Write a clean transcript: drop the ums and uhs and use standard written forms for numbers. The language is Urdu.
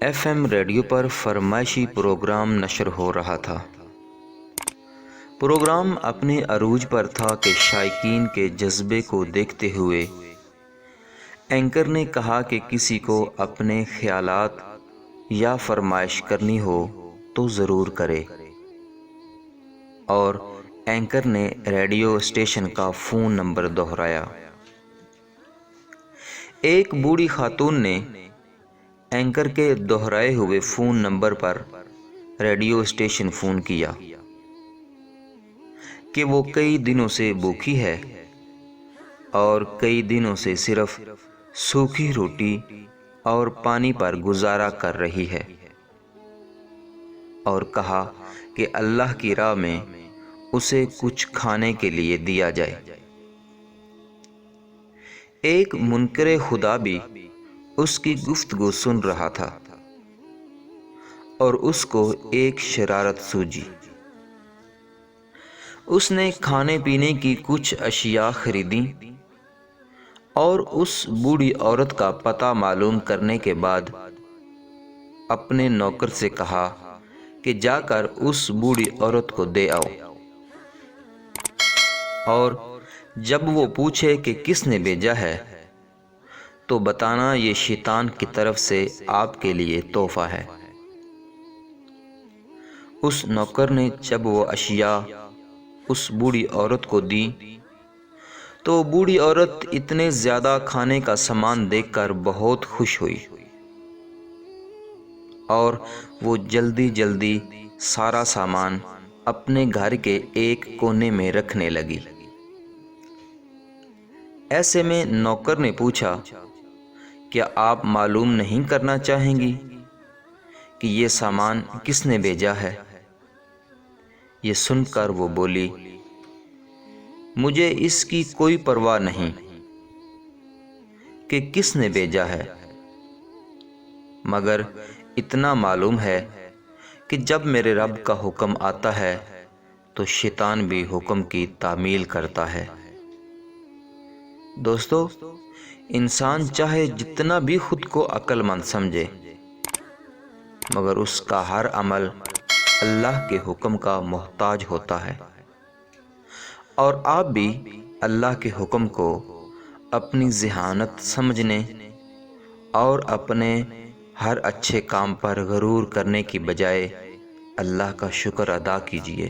ایف ایم ریڈیو پر فرمائشی پروگرام نشر ہو رہا تھا۔ پروگرام اپنے عروج پر تھا کہ شائقین کے جذبے کو دیکھتے ہوئے اینکر نے کہا کہ کسی کو اپنے خیالات یا فرمائش کرنی ہو تو ضرور کرے، اور اینکر نے ریڈیو اسٹیشن کا فون نمبر دہرایا۔ ایک بوڑھی خاتون نے اینکر کے دہرائے ہوئے فون نمبر پر ریڈیو اسٹیشن فون کیا کہ وہ کئی دنوں سے بھوکی ہے اور کئی دنوں سے صرف سوکھی روٹی اور پانی پر گزارا کر رہی ہے، اور کہا کہ اللہ کی راہ میں اسے کچھ کھانے کے لیے دیا جائے۔ ایک منکر خدا بھی اس کی گفتگو سن رہا تھا اور اس کو ایک شرارت سوجی۔ اس نے کھانے پینے کی کچھ اشیاء خریدیں اور اس بوڑھی عورت کا پتہ معلوم کرنے کے بعد اپنے نوکر سے کہا کہ جا کر اس بوڑھی عورت کو دے آؤ، اور جب وہ پوچھے کہ کس نے بھیجا ہے تو بتانا یہ شیطان کی طرف سے آپ کے لیے تحفہ ہے۔ اس نوکر نے جب وہ اشیاء اس بوڑھی عورت کو دی تو بوڑھی عورت اتنے زیادہ کھانے کا سامان دیکھ کر بہت خوش ہوئی، اور وہ جلدی جلدی سارا سامان اپنے گھر کے ایک کونے میں رکھنے لگی۔ ایسے میں نوکر نے پوچھا، کیا آپ معلوم نہیں کرنا چاہیں گی کہ یہ سامان کس نے بھیجا ہے؟ یہ سن کر وہ بولی، مجھے اس کی کوئی پرواہ نہیں کہ کس نے بھیجا ہے، مگر اتنا معلوم ہے کہ جب میرے رب کا حکم آتا ہے تو شیطان بھی حکم کی تعمیل کرتا ہے۔ دوستو، انسان چاہے جتنا بھی خود کو عقل مند سمجھے، مگر اس کا ہر عمل اللہ کے حکم کا محتاج ہوتا ہے، اور آپ بھی اللہ کے حکم کو اپنی ذہانت سمجھنے اور اپنے ہر اچھے کام پر غرور کرنے کی بجائے اللہ کا شکر ادا کیجیے۔